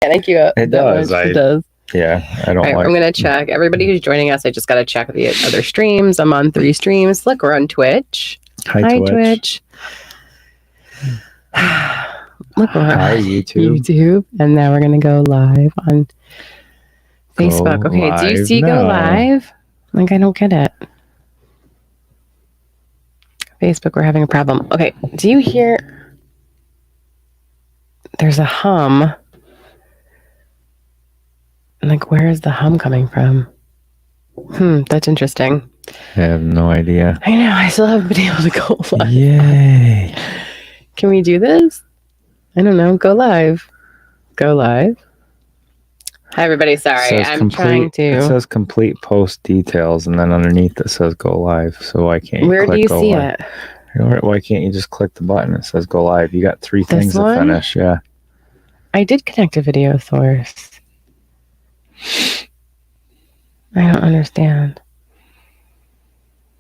Thank you. It does. It does. Yeah, I don't I'm going to check. Everybody who's joining us, I just got to check the other streams. I'm on 3 streams. Look, we're on Twitch. Hi, Twitch. Look, we're Hi, YouTube. And now we're going to go live on Facebook. Okay, do you see go live? Like, I don't get it. Facebook, we're having a problem. Okay, do you hear? There's a hum. Like, where is the hum coming from? That's interesting. I have no idea. I know, I still haven't been able to go live. Yay. Can we do this? I don't know. Go live. Go live. Hi, everybody. Sorry, I'm trying to. It says complete post details, and then underneath it says go live. So why can't you Where do you see live? it? Why can't you just click the button that says go live? You got 3 things to finish. Yeah. I did connect a video source. I don't understand.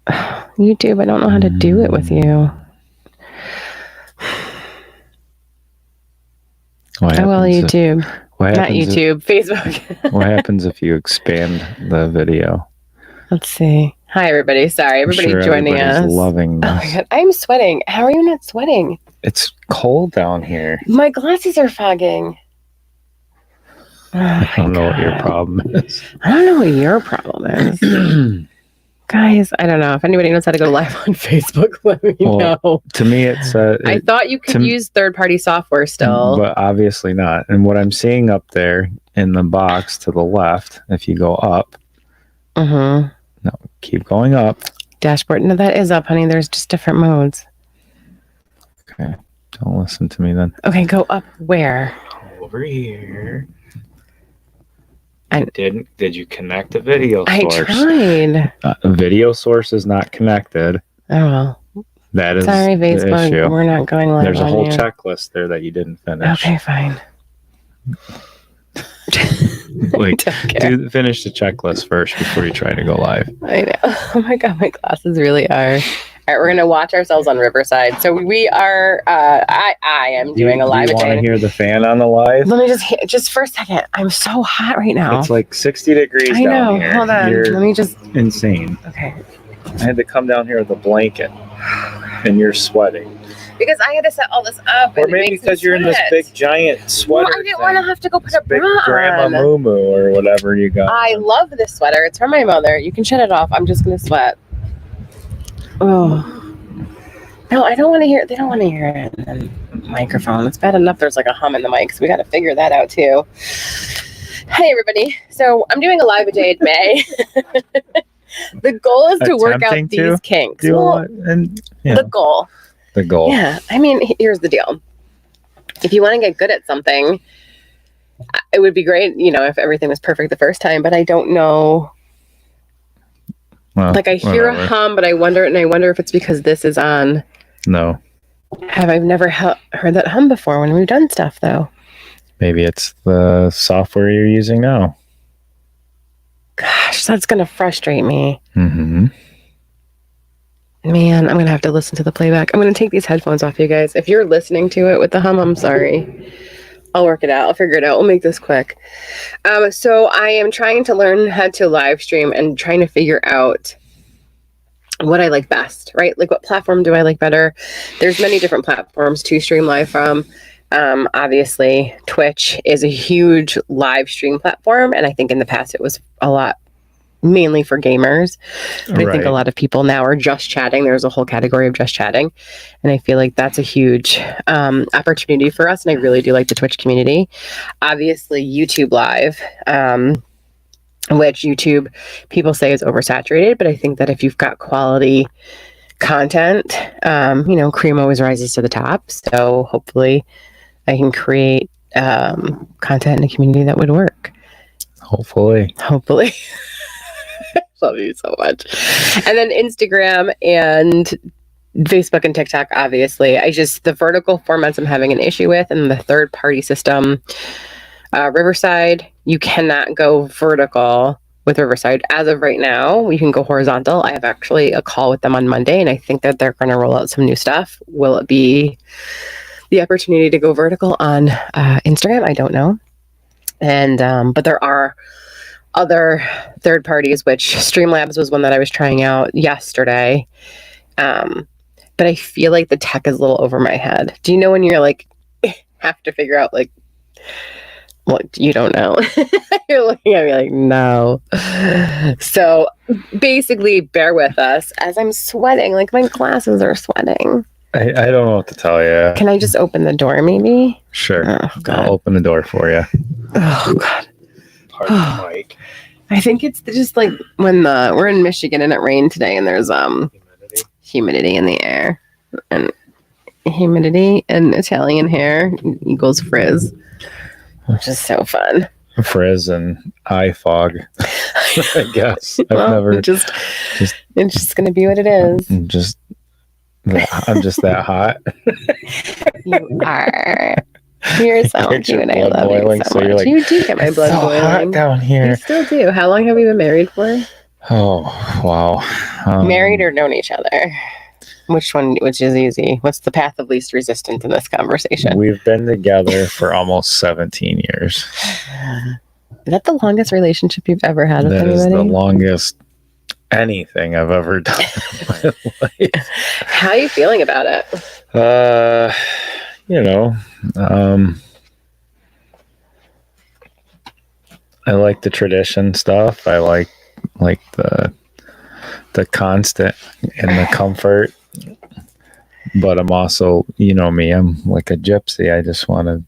YouTube, I don't know how to do it with you. YouTube. Not YouTube, Facebook. What happens if you expand the video? Let's see. Hi, everybody. Sorry, everybody joining us. Loving this. Oh my God, I'm sweating. How are you not sweating? It's cold down here. My glasses are fogging. I don't know what your problem is. I don't know what your problem is. Guys, I don't know. If anybody knows how to go live on Facebook, let me know. To me, it's... I thought you could use third-party software still. But obviously not. And what I'm seeing up there in the box to the left, if you go up... No, keep going up. Dashboard. No, that is up, honey. There's just different modes. Okay. Don't listen to me then. Okay, go up where? Over here. Did you connect a video source? I tried. A video source is not connected. Oh, well. That is sorry, Facebook. the issue. We're not going live. There's a whole checklist there that you didn't finish. Okay, fine. Finish the checklist first before you try to go live. I know. Oh my God, my glasses really are. All right, we're going to watch ourselves on Riverside. So we are, I am doing a live. Do you want to hear the fan on the live? Let me just for a second. I'm so hot right now. It's like 60 degrees I know. Down here. Hold on. Let me just. Insane. Okay. I had to come down here with a blanket and you're sweating. Because I had to set all this up. Or maybe because you're in this big giant sweater. Well, I didn't want to have to go put a bra on. Grandma Moo Moo or whatever you got. I love this sweater. It's from my mother. You can shut it off. I'm just going to sweat. Oh. No, I don't want to hear it. They don't want to hear it in the microphone. It's bad enough there's like a hum in the mic, so we got to figure that out too. Hey, everybody. So I'm doing a live a day in May. The goal is to work out these kinks. The goal. The goal. Yeah. I mean, here's the deal. If you want to get good at something, it would be great, if everything was perfect the first time, but I don't know. Well, I hear a hum, but I wonder if it's because this is on. No. I've never heard that hum before when we've done stuff, though. Maybe it's the software you're using now. Gosh, that's going to frustrate me. Mm-hmm. Man, I'm going to have to listen to the playback. I'm going to take these headphones off, you guys. If you're listening to it with the hum, I'm sorry. I'll work it out. I'll figure it out. We'll make this quick. So I am trying to learn how to live stream and trying to figure out what I like best, right? Like, what platform do I like better? There's many different platforms to stream live from. Obviously, Twitch is a huge live stream platform. And I think in the past it was a lot mainly for gamers. But I think a lot of people now are just chatting. There's a whole category of just chatting. And I feel like that's a huge opportunity for us. And I really do like the Twitch community. Obviously, YouTube Live, which YouTube people say is oversaturated. But I think that if you've got quality content, cream always rises to the top. So hopefully I can create content in a community that would work. Hopefully. Love you so much. And then Instagram and Facebook and TikTok, obviously. The vertical formats I'm having an issue with, and the third party system, Riverside, you cannot go vertical with Riverside. As of right now, you can go horizontal. I have actually a call with them on Monday, and I think that they're going to roll out some new stuff. Will it be the opportunity to go vertical on Instagram? I don't know. And but there are other third parties, which Streamlabs was one that I was trying out yesterday. But I feel like the tech is a little over my head. Do you know when you're like have to figure out like what you don't know? You're looking at me like no. So basically, bear with us as I'm sweating. Like my glasses are sweating. I don't know what to tell you. Can I just open the door, maybe? Sure. Oh, I'll open the door for you. Oh God. Pardon the mic. I think it's just like when we're in Michigan and it rained today, and there's humidity in the air, and humidity and Italian hair equals frizz, which is so fun. Frizz and eye fog. I guess Well, I've never it's just gonna be what it is. I'm just that hot. You are. You're so Get your cute. I blood love boiling, you so so you're much. like, You do get my blood so boiling. hot down You here. still do. How long have you been married for? Oh wow. Married or known each other? Which is easy? What's the path of least resistance in this conversation? We've been together for almost 17 years. Is that the longest relationship you've ever had with That anybody? is the longest anything I've ever done in my life. How are you feeling about it? I like the tradition stuff. I like the constant and the comfort. But I'm also, you know me, I'm like a gypsy. I just want to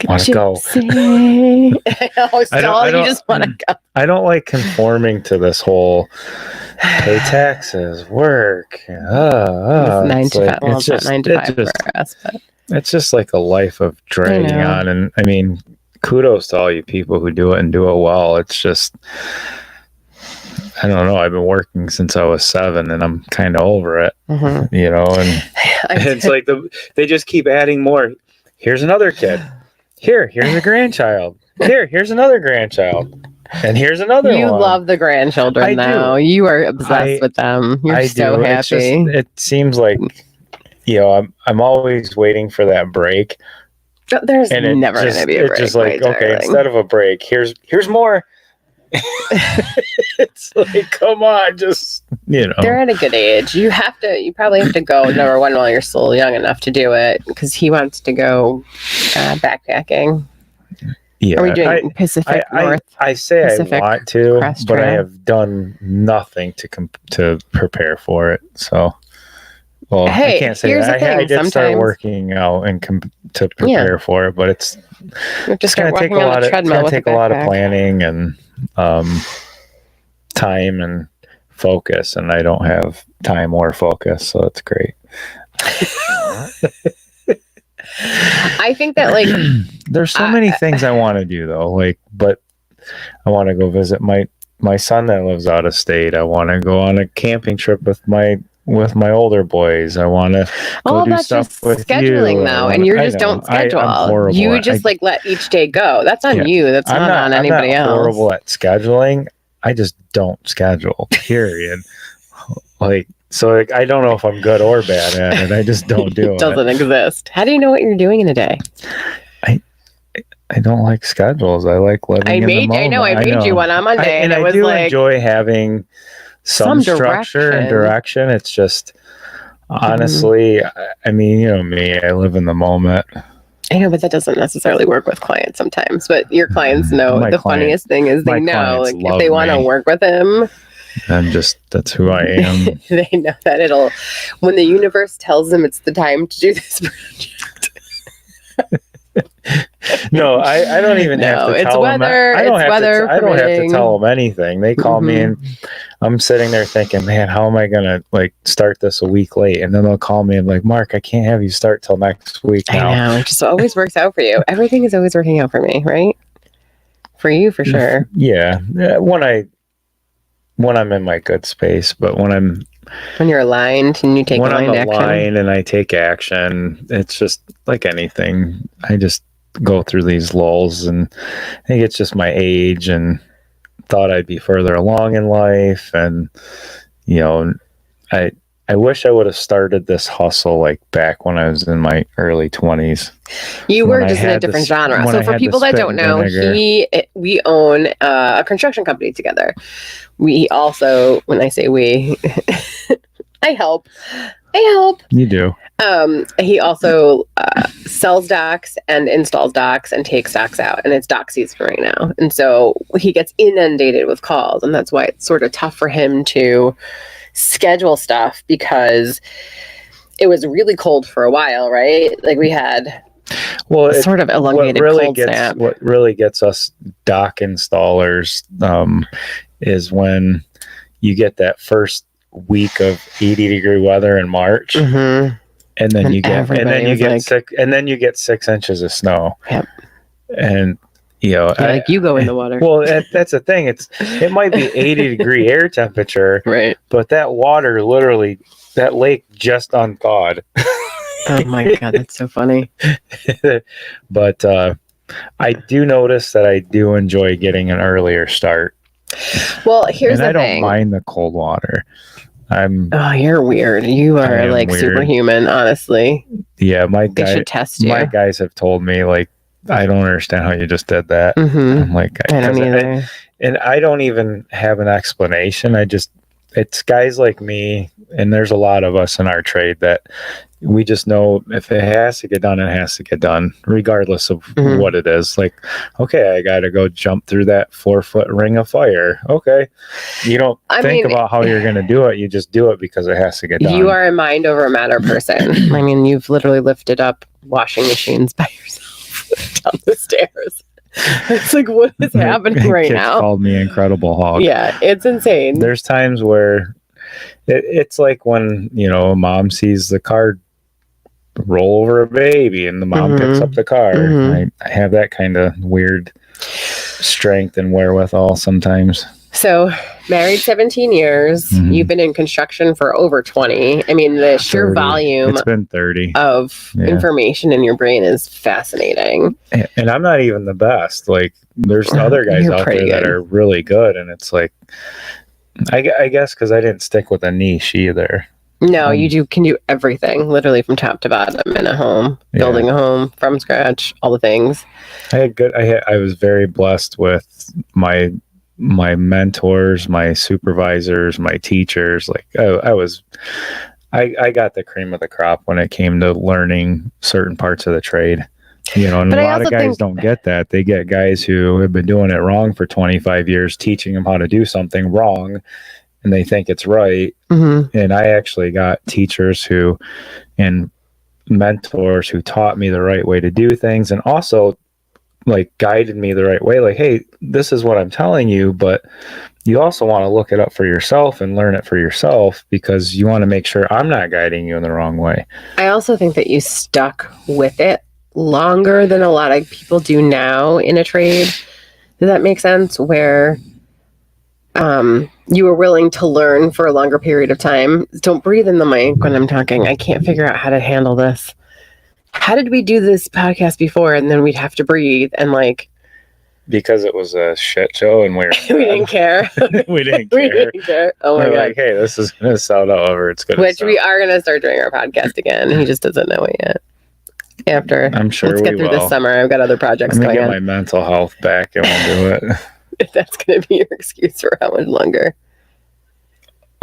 go. You just want to go. I don't like conforming to this whole pay taxes, work. It's 9 to 5. Well, it's not 9 to 5 for us, but it's just like a life of dragging on. And I mean, kudos to all you people who do it and do it well. It's just, I don't know. I've been working since I was 7 and I'm kind of over it, and it's like they just keep adding more. Here's another kid. Here's a grandchild. Here's another grandchild. And here's another one. You love the grandchildren now. You are obsessed with them. You're so happy. It seems like, I'm always waiting for that break. There's never going to be a break. It's just like, okay, instead of a break, here's more. It's like, come on, just, They're at a good age. You probably have to go, number one, while you're still young enough to do it, because he wants to go backpacking. Yeah. Are we doing Pacific North? I say Pacific I want to, but I have done nothing to prepare for it. So, well, I can't say that. I did start working out and to prepare for it, but it's just going to take a lot of planning and time and focus, and I don't have time or focus, so it's great. I think that there's so many things I want to do though, but I want to go visit my son that lives out of state. I want to go on a camping trip with my older boys. I want to go do stuff with scheduling though, and you just don't schedule. You just let each day go. That's on you. That's not on anybody else. I'm horrible at scheduling. I just don't schedule. Period. So I don't know if I'm good or bad at it. I just don't do it. It doesn't exist. How do you know what you're doing in a day? I don't like schedules. I like living in the moment. I made you one on Monday, and I do enjoy having some structure and direction. It's just, honestly, I mean, me, I live in the moment. I know, but that doesn't necessarily work with clients sometimes. But your clients know. Funniest thing is they know, if they want to work with him. That's who I am. They know that when the universe tells them it's the time to do this project. No, I don't even have to tell them. I don't have to tell them anything. They call me and I'm sitting there thinking, man, how am I going to start this a week late? And then they'll call me and be like, Mark, I can't have you start till next week now. I know. It just always works out for you. Everything is always working out for me, right? For you, for sure. Yeah. When I'm in my good space, but when you're aligned and you take action. And I take action, it's just like anything. I just go through these lulls, and I think it's just my age, and thought I'd be further along in life, and I I wish I would have started this hustle like back when I was in my early 20s. You were just in a different genre. So for people that don't know, we own a construction company together. We also, when I say we, I help. You do. He also sells docks and installs docks and takes docks out, and it's dock season right now. And so he gets inundated with calls, and that's why it's sort of tough for him to schedule stuff, because it was really cold for a while, right? Like we had sort of elongated cold snap. What really gets us dock installers is when you get that first week of 80-degree weather in March, and then you get 6 inches of snow. Yep. And you go in the water. Well, that's the thing. It might be 80-degree air temperature, right? But that water, literally, that lake just unthawed. Oh my God, that's so funny. But I do notice that I do enjoy getting an earlier start. Well, here's the thing. I don't mind the cold water. Oh, you're weird. You are like weird. Superhuman, honestly. Yeah, they should test you. My guys have told me, like, I don't understand how you just did that. I'm like, I don't either. And I don't even have an explanation. It's guys like me, and there's a lot of us in our trade that we just know if it has to get done, it has to get done, regardless of what it is. Like, okay, I got to go jump through that 4-foot ring of fire. Okay. You don't think about how you're going to do it. You just do it because it has to get done. You are a mind over matter person. I mean, you've literally lifted up washing machines by yourself down the stairs. It's like, what is happening right now? Called me Incredible Hulk. Yeah, it's insane. There's times where it's like when, a mom sees the car roll over a baby and the mom picks up the car. I have that kind of weird strength and wherewithal sometimes. So, married 17 years. You've been in construction for over 20. I mean, the sheer 30. volume It's been 30 of information in your brain is fascinating. And I'm not even the best. Like, there's other guys out there that are really good. And it's like, I guess because I didn't stick with a niche either. No, you can do everything, literally from top to bottom in a home, building a home from scratch, all the things. I was very blessed with my mentors, my supervisors, my teachers. Like I got the cream of the crop when it came to learning certain parts of the trade. And a lot of guys don't get that. They get guys who have been doing it wrong for 25 years, teaching them how to do something wrong, and they think it's right. And I actually got teachers and mentors who taught me the right way to do things, and also like guided me the right way. Like, hey, this is what I'm telling you, but you also want to look it up for yourself and learn it for yourself, because you want to make sure I'm not guiding you in the wrong way. I also think that you stuck with it longer than a lot of people do now in a trade. Does that make sense? Where you were willing to learn for a longer period of time. Don't breathe in the mic when I'm talking. I can't figure out how to handle this. How did we do this podcast before and then we'd have to breathe and like... Because it was a shit show and we didn't care. We didn't care. Oh my God. Like, hey, this is going to sound however it's going to sound. Which we are going to start doing our podcast again. He just doesn't know it yet. After, I'm sure let's get through this summer. I've got other projects going on. I'm going to get my mental health back and we'll do it. That's going to be your excuse for how much longer.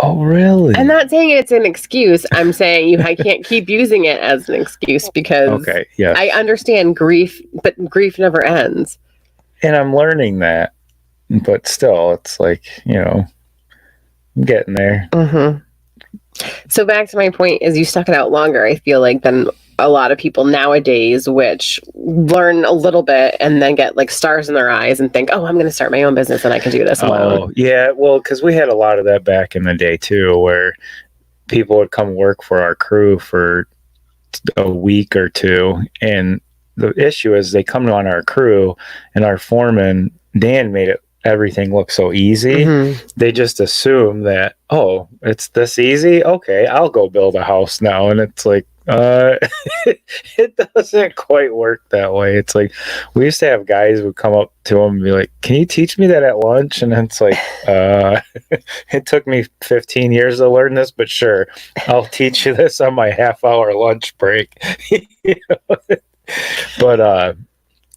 Oh, really? I'm not saying it's an excuse. I'm saying I can't keep using it as an excuse because I understand grief, but grief never ends. And I'm learning that, but still, it's like, I'm getting there. So back to my point is you stuck it out longer, I feel like, than a lot of people nowadays, which learn a little bit and then get like stars in their eyes and think, oh, I'm going to start my own business and I can do this alone. Oh, yeah. Well, because we had a lot of that back in the day too, where people would come work for our crew for a week or two. And the issue is they come on our crew and our foreman, Dan, made everything look so easy. They just assume that, oh, it's this easy. Okay, I'll go build a house now. And it's like, It doesn't quite work that way. It's like we used to have guys who would come up to him and be like, "Can you teach me that at lunch?" And it's like, it took me 15 years to learn this, but sure, I'll teach you this on my half-hour lunch break. You know? But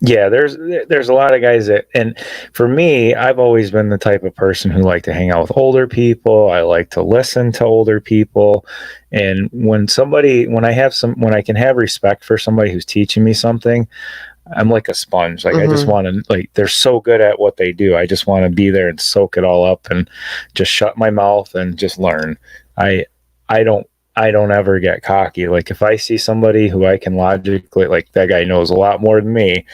yeah, there's a lot of guys that, and for me, I've always been the type of person who like to hang out with older people. I like to listen to older people. And when I can have respect for somebody who's teaching me something, I'm like a sponge. Like I just want to, like, they're so good at what they do. I just want to be there and soak it all up and just shut my mouth and just learn. I don't ever get cocky. Like if I see somebody who I can logically, like that guy knows a lot more than me,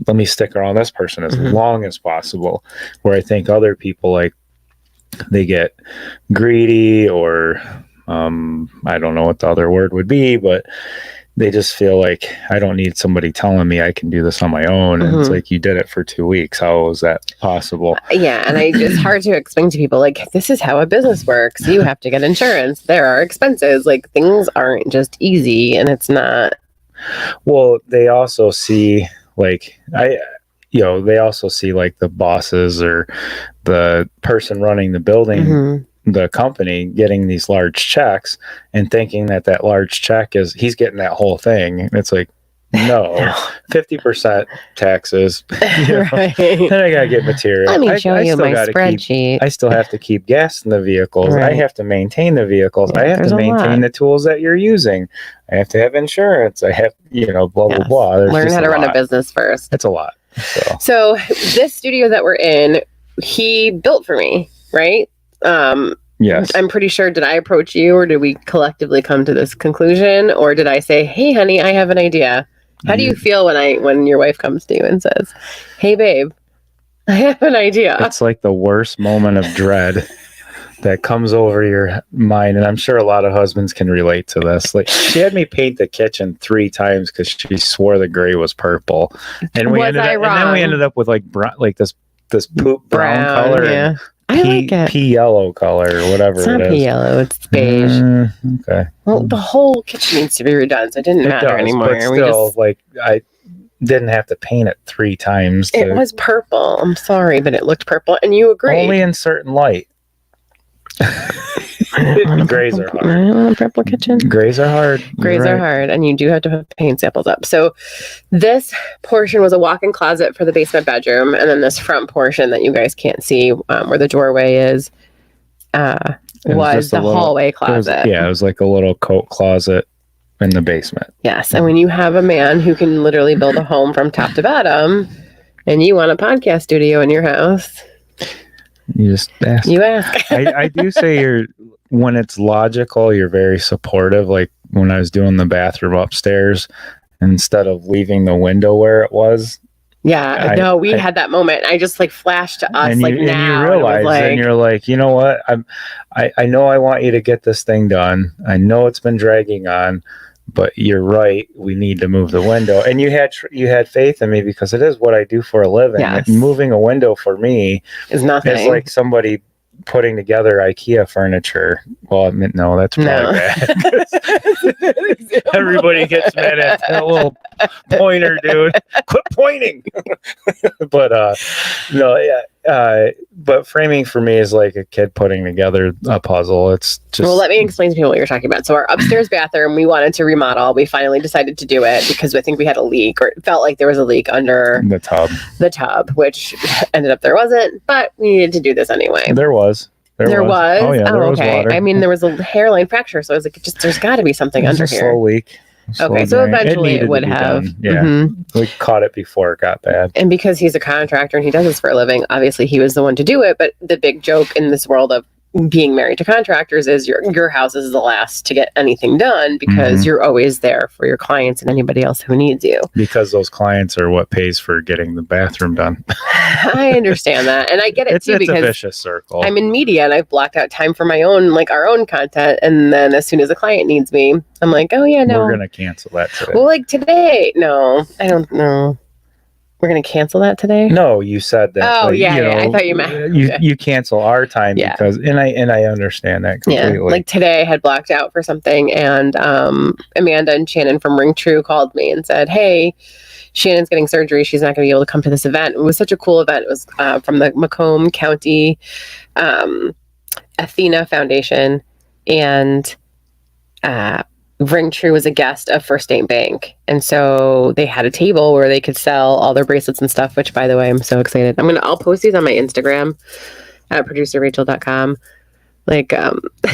let me stick around this person as long as possible. Where I think other people, like, they get greedy or I don't know what the other word would be, but they just feel like I don't need somebody telling me I can do this on my own. And it's like, you did it for 2 weeks. How is that possible? Yeah. And it's hard to explain to people, like, this is how a business works. You have to get insurance. There are expenses. Like, things aren't just easy, and it's not. Well, they also see, like, they also see like the bosses or the person running the building, the company, getting these large checks and thinking that large check is, he's getting that whole thing. And it's like, no, 50% taxes. Right. Then I got to get material. Let me show you my spreadsheet. I still have to keep gas in the vehicles. Right. I have to maintain the vehicles. Yeah, I have to maintain the tools that you're using. I have to have insurance. I have, blah, blah, blah. Learn how to run a business first. It's a lot. So this studio that we're in, he built for me, right? Yes. I'm pretty sure, did I approach you, or did we collectively come to this conclusion, or did I say, "Hey honey, I have an idea"? How do you feel when your wife comes to you and says, "Hey babe, I have an idea"? It's like the worst moment of dread that comes over your mind, and I'm sure a lot of husbands can relate to this. Like, she had me paint the kitchen 3 times because she swore the gray was purple, and then we ended up with like brown, like this poop brown color. Yeah. I like it. Pea yellow color or whatever. It's not pea yellow, it's beige. Okay. Well, the whole kitchen needs to be redone, so it didn't matter anymore. But still, I didn't have to paint it 3 times. It was purple. I'm sorry, but it looked purple, and you agreed. Only in certain light. Grays are hard. I don't want a purple kitchen. Grays are hard. Grays are hard, and you do have to put paint samples up. So this portion was a walk-in closet for the basement bedroom, and then this front portion that you guys can't see, where the doorway is, was the hallway closet. It was like a little coat closet in the basement. Yes, and when you have a man who can literally build a home from top to bottom, and you want a podcast studio in your house, you just ask. You ask. I do say when it's logical, you're very supportive. Like when I was doing the bathroom upstairs, instead of leaving the window where it was. Yeah, no, we had that moment. I just flashed to us and you realize, and you're like, you know what? I know I want you to get this thing done. I know it's been dragging on, but you're right. We need to move the window. And you had faith in me because it is what I do for a living. Yes. And moving a window for me is nothing. It's like somebody putting together IKEA furniture. Well, no, that's probably bad. Everybody gets mad at that little pointer, dude. Quit pointing. But no, yeah. But framing for me is like a kid putting together a puzzle. It's just. Well, let me explain to people what you're talking about. So our upstairs bathroom, we wanted to remodel. We finally decided to do it because I think we had a leak, or it felt like there was a leak under the tub, which ended up there wasn't. But we needed to do this anyway. There was. There was. Oh yeah, there was water. I mean, there was a hairline fracture, so I was like, there's got to be something under here. Slow leak. Okay, so eventually it would have. Done. Yeah, we caught it before it got bad. And because he's a contractor and he does this for a living, obviously he was the one to do it. But the big joke in this world of being married to contractors is your house is the last to get anything done because you're always there for your clients and anybody else who needs you. Because those clients are what pays for getting the bathroom done. I understand that. And I get it too, because it's a vicious circle. I'm in media and I've blocked out time for my own, our own content. And then as soon as a client needs me, I'm like, oh yeah, no. We're going to cancel that today. Well, today, no, I don't know. We're going to cancel that today? No, you said that. Oh, yeah. I thought you meant you cancel our time because, and I understand that completely. Yeah, like today I had blocked out for something, and Amanda and Shannon from Ring True called me and said, "Hey, Shannon's getting surgery. She's not going to be able to come to this event." It was such a cool event. It was from the Macomb County Athena Foundation, and Ring True was a guest of First State Bank. And so they had a table where they could sell all their bracelets and stuff, which, by the way, I'm so excited. I'll post these on my Instagram at producerrachel.com. Like,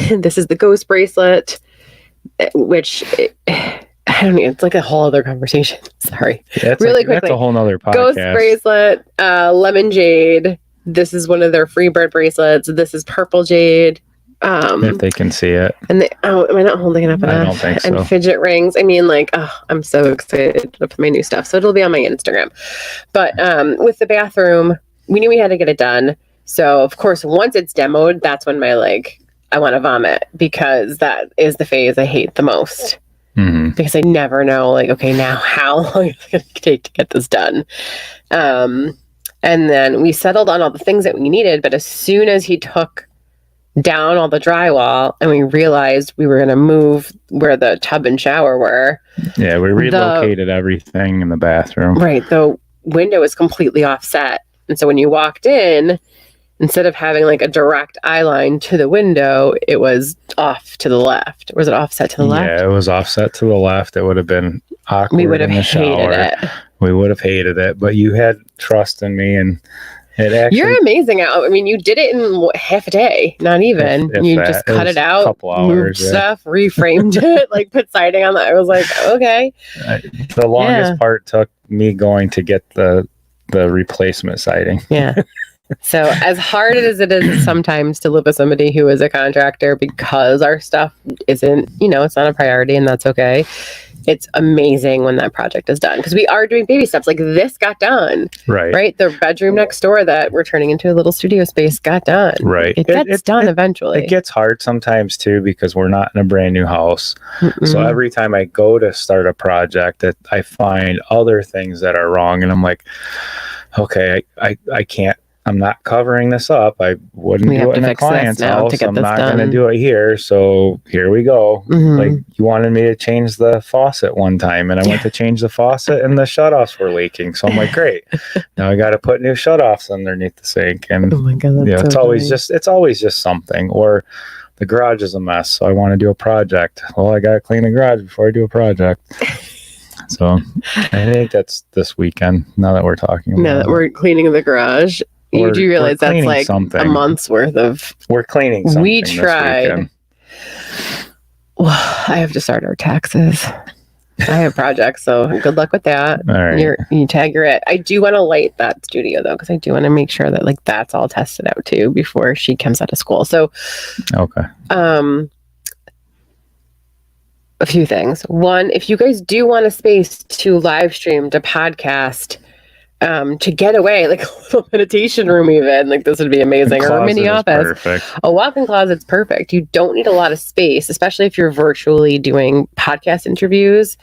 this is the ghost bracelet, which I don't know. It's like a whole other conversation. Sorry. Yeah, really quickly. That's a whole nother podcast. Ghost bracelet, lemon jade. This is one of their free bird bracelets. This is purple jade. If they can see it. And am I not holding it up enough? I don't think so. And fidget rings. I'm so excited for my new stuff. So it'll be on my Instagram. But with the bathroom, we knew we had to get it done. So of course, once it's demoed, that's when I want to vomit, because that is the phase I hate the most. Mm-hmm. Because I never know, okay, now how long is it going to take to get this done? And then we settled on all the things that we needed. But as soon as he took down all the drywall and we realized we were going to move where the tub and shower were. Yeah, we relocated everything in the bathroom. Right. The window is completely offset. And so when you walked in, instead of having a direct eye line to the window, it was off to the left. Was it offset to the left? Yeah, it was offset to the left. It would have been awkward. We would have hated it. We would have hated it, but you had trust in me, and it actually... You're amazing. You did it in half a day, not even. If you just cut it out, couple hours, moved stuff, reframed it, put siding on that. I was like, okay. The longest part took me going to get the replacement siding. Yeah. So as hard as it is sometimes to live with somebody who is a contractor, because our stuff isn't, it's not a priority, and that's okay. It's amazing when that project is done, because we are doing baby steps. This got done. Right. The bedroom next door that we're turning into a little studio space got done. Right. It gets done eventually. It gets hard sometimes too, because we're not in a brand new house. Mm-mm. So every time I go to start a project, that I find other things that are wrong, and I'm like, okay, I can't. I'm not covering this up. I wouldn't do it in a client's house. I'm not going to do it here. So here we go. Mm-hmm. You wanted me to change the faucet one time, and I went to change the faucet, and the shutoffs were leaking. So I'm like, great. Now I got to put new shutoffs underneath the sink. And oh my God, it's always just something. Or the garage is a mess, so I want to do a project. Well, I got to clean the garage before I do a project. So I think that's this weekend. Now that we're talking about that we're cleaning the garage. You do realize that's something. A month's worth of... We're cleaning something. We tried. Well, I have to start our taxes. I have projects, so good luck with that. All right. You tag your it. I do want to light that studio, though, because I do want to make sure that that's all tested out, too, before she comes out of school. So, okay. A few things. One, if you guys do want a space to live stream, to podcast... to get away, a little meditation room, even this would be amazing, or a mini office. Perfect. A walk-in closet's perfect. You don't need a lot of space, especially if you're virtually doing podcast interviews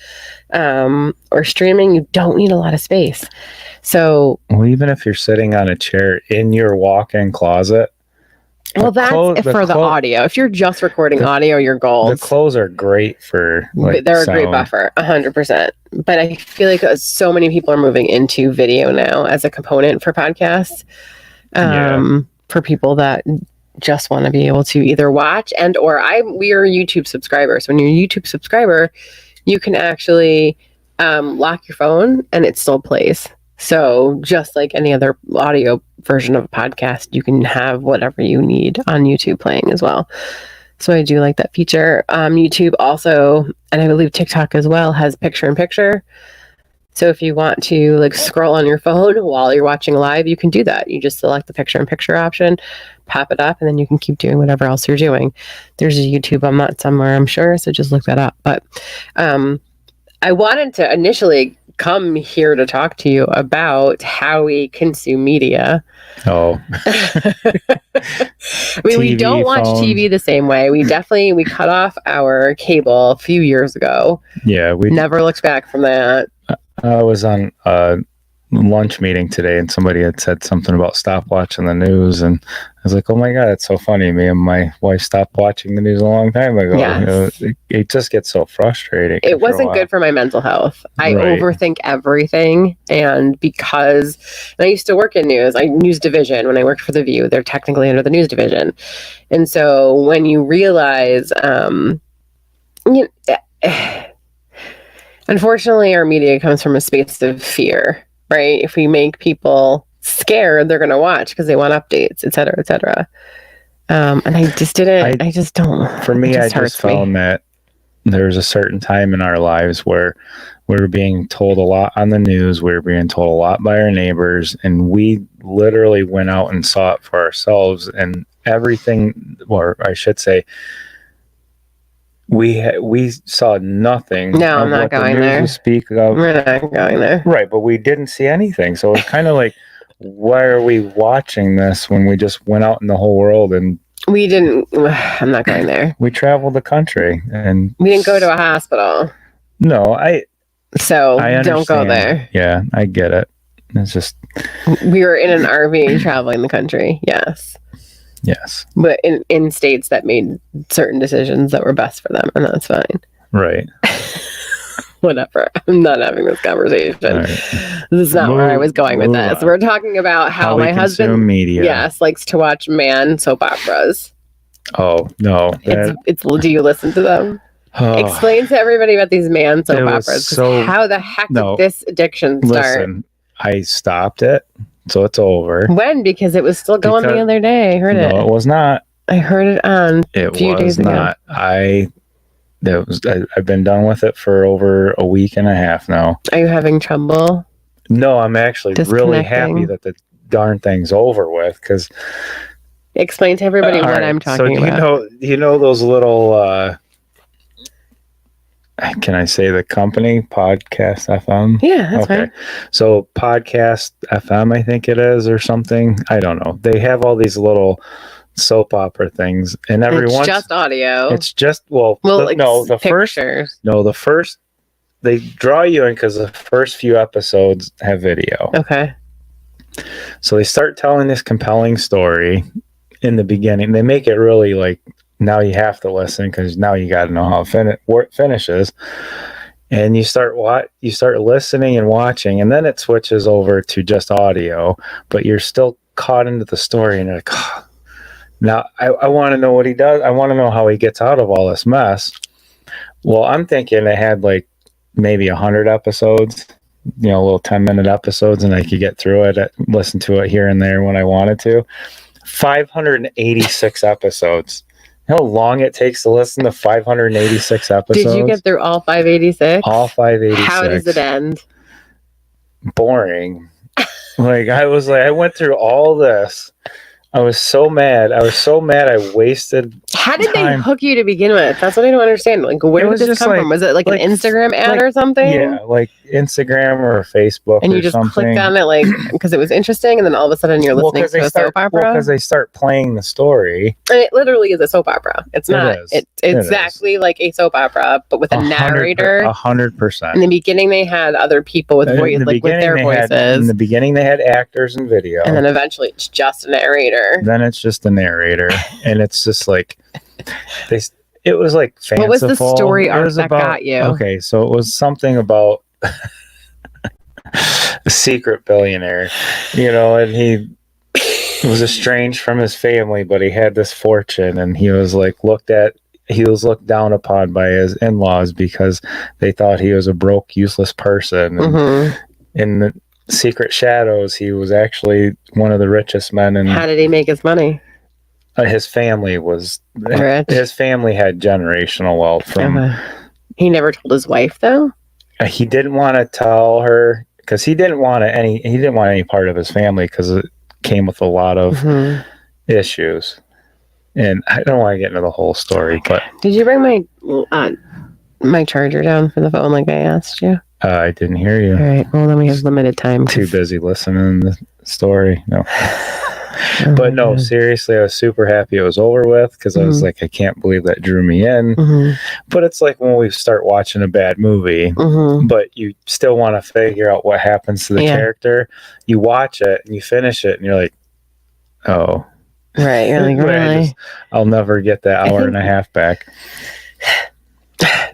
or streaming. You don't need a lot of space. So, well, even if you're sitting on a chair in your walk-in closet. Well, that's for the audio. If you're just recording audio, you're gold. The clothes are great for they're a great buffer, 100%. But I feel like so many people are moving into video now as a component for podcasts. For people that just want to be able to either watch we are YouTube subscribers. When you're a YouTube subscriber, you can actually lock your phone and it still plays. So just like any other audio version of a podcast, you can have whatever you need on YouTube playing as well. So I do like that feature. YouTube also, and I believe TikTok as well, has picture-in-picture. So if you want to scroll on your phone while you're watching live, you can do that. You just select the picture-in-picture option, pop it up, and then you can keep doing whatever else you're doing. There's a YouTube on that somewhere, I'm sure, so just look that up. But I wanted to initially come here to talk to you about how we consume media. Oh. We don't watch TV the same way. We cut off our cable a few years ago. Yeah. We never looked back from that. I was on lunch meeting today, and somebody had said something about stop watching the news, and I was like, oh my God, it's so funny. Me and my wife stopped watching the news a long time ago. Yes. It just gets so frustrating. It wasn't good for my mental health. I overthink everything. And because I used to work in news division when I worked for The View, they're technically under the news division. And so when you realize, unfortunately, our media comes from a space of fear, right? If we make people scared, they're going to watch because they want updates, et cetera, et cetera. And I just didn't, I just don't. For me, I just found that there was a certain time in our lives where we were being told a lot on the news. We were being told a lot by our neighbors, and we literally went out and saw it for ourselves. And everything, or I should say, we saw nothing. No, I'm not going there. Speak of. We're not going there. Right, but we didn't see anything. So it's kind of like, why are we watching this when we just went out in the whole world and we didn't? I'm not going there. We traveled the country and we didn't go to a hospital. No, So don't go there. Yeah, I get it. It's just we were in an RV traveling the country. Yes. Yes. But in states that made certain decisions that were best for them, and that's fine. Right. Whatever. I'm not having this conversation. Right. This is not where I was going with this. We're talking about how my husband, media. Yes, likes to watch man soap operas. Oh no! It's. Do you listen to them? Oh. Explain to everybody about these man soap operas. So, how the heck did this addiction start? Listen, I stopped it, so it's over. When? Because it was still going the other day. I heard it. No, it was not. I heard it on a few days ago. I've been done with it for over a week and a half now. Are you having trouble? No, I'm actually really happy that the darn thing's over with. Because explain to everybody what I'm talking about. So you know those little. Can I say the company Podcast FM? Yeah, that's fine. So Podcast FM, I think it is, or something. I don't know. They have all these little soap opera things, and it's just audio. It's just the first they draw you in because the first few episodes have video. Okay. So they start telling this compelling story in the beginning. They make it really like now you have to listen because now you got to know how it finishes. And you start listening and watching, and then it switches over to just audio, but you're still caught into the story, and you're like, oh. Now, I want to know what he does. I want to know how he gets out of all this mess. Well, I'm thinking it had like maybe 100 episodes, little 10-minute episodes, and I could get through it, listen to it here and there when I wanted to. 586 episodes. You know how long it takes to listen to 586 episodes? Did you get through all 586? All 586. How does it end? Boring. I went through all this. I was so mad. I wasted. How did they hook you to begin with? That's what I don't understand. Like, where did this come from? Was it like an Instagram ad or something? Yeah, like Instagram or Facebook. And you just clicked on it, because it was interesting, and then all of a sudden you're listening to a soap opera. Because they start playing the story. And it literally is a soap opera. It's not. It's exactly like a soap opera, but with a narrator. 100%. In the beginning, they had other people with voices, with their voices. In the beginning, they had actors and video, and then eventually it's just a narrator. Then it's just a narrator, and it's just like it was like fanciful. What was the story arc that got you? Okay, so it was something about a secret billionaire, and he was estranged from his family, but he had this fortune, and he was looked down upon by his in-laws because they thought he was a broke, useless person. And in the secret shadows, he was actually one of the richest men. And how did he make his money? His family was rich. His family had generational wealth from. He never told his wife, though. He didn't want to tell her because he didn't want any part of his family because it came with a lot of issues. And I don't want to get into the whole story, but did you bring my charger down for the phone like I asked you? I didn't hear you. All right. Well, then we have limited time. Too busy listening to the story. No. But no, seriously, I was super happy it was over with because I was like, I can't believe that drew me in. But it's like when we start watching a bad movie, but you still want to figure out what happens to the character. You watch it and you finish it and you're like, oh. Right. You're like, really? I'll never get that hour and a half back.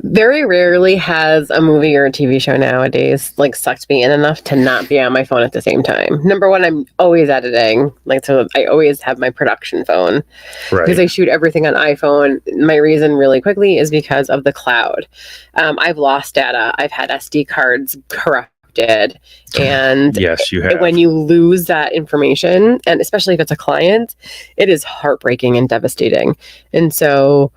Very rarely has a movie or a TV show nowadays like sucked me in enough to not be on my phone at the same time. Number one, I'm always editing. Like, so I always have my production phone because I shoot everything on iPhone. My reason really quickly is because of the cloud. I've lost data. I've had SD cards corrupted. And yes, you have. When you lose that information, and especially if it's a client, it is heartbreaking and devastating. And so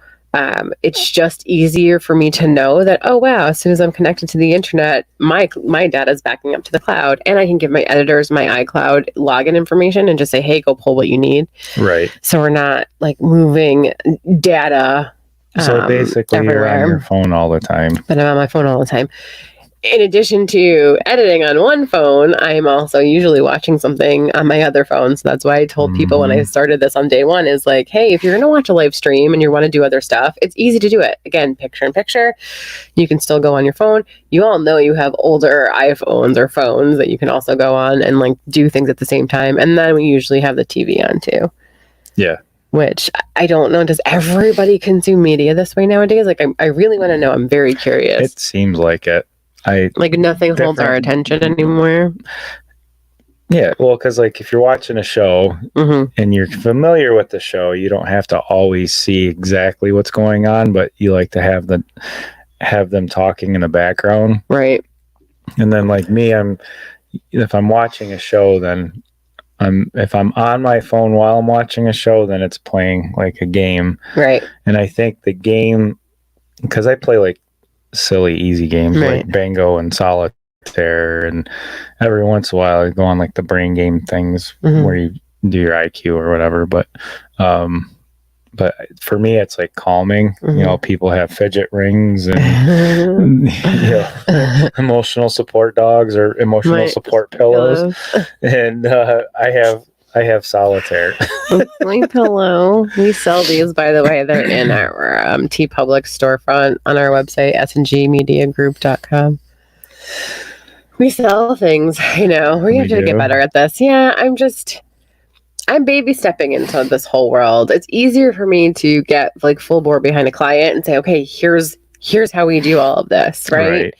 it's just easier for me to know that, oh, wow, as soon as I'm connected to the internet, my data is backing up to the cloud, and I can give my editors my iCloud login information and just say, hey, go pull what you need. Right. So we're not like moving data. So basically everywhere. You're on your phone all the time. But I'm on my phone all the time. In addition to editing on one phone, I'm also usually watching something on my other phone. So that's why I told people when I started this on day one is like, hey, if you're going to watch a live stream and you want to do other stuff, it's easy to do it. Again, picture in picture. You can still go on your phone. You all know you have older iPhones or phones that you can also go on and like do things at the same time. And then we usually have the TV on too. Yeah. Which I don't know. Does everybody consume media this way nowadays? Like, I really want to know. I'm very curious. It seems like it. Like nothing holds our attention anymore. Yeah, well, because like if you're watching a show and you're familiar with the show, you don't have to always see exactly what's going on, but you like to have them talking in the background, right? And then like me, if I'm watching a show, then if I'm on my phone while I'm watching a show, then it's playing like a game, right? And I think the game, because I play like silly easy games like bingo and solitaire, and every once in a while I go on like the brain game things where you do your IQ or whatever, but for me it's like calming. You know, people have fidget rings and emotional support dogs or emotional support pillows. And I have solitaire. My pillow. We sell these, by the way. They're in our T Public storefront on our website, sngmediagroup.com. We sell things, we have to get better at this. Yeah, I'm baby stepping into this whole world. It's easier for me to get like full bore behind a client and say, okay, here's how we do all of this, right?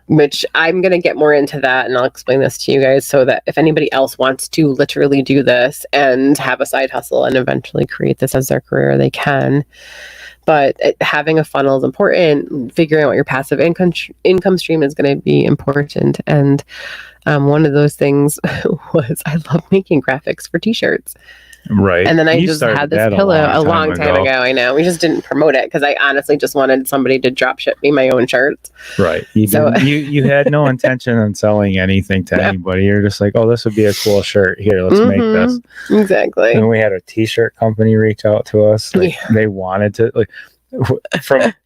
Which I'm going to get more into that, and I'll explain this to you guys so that if anybody else wants to literally do this and have a side hustle and eventually create this as their career, they can. But having a funnel is important. Figuring out what your passive income stream is going to be important. And one of those things was I love making graphics for t-shirts. Right. And then I just had this pillow a long time ago. I know. We just didn't promote it because I honestly just wanted somebody to drop ship me my own shirts. Right. You had no intention on selling anything to anybody. You're just like, oh, this would be a cool shirt. Here, let's make this. Exactly. And we had a t-shirt company reach out to us. They wanted to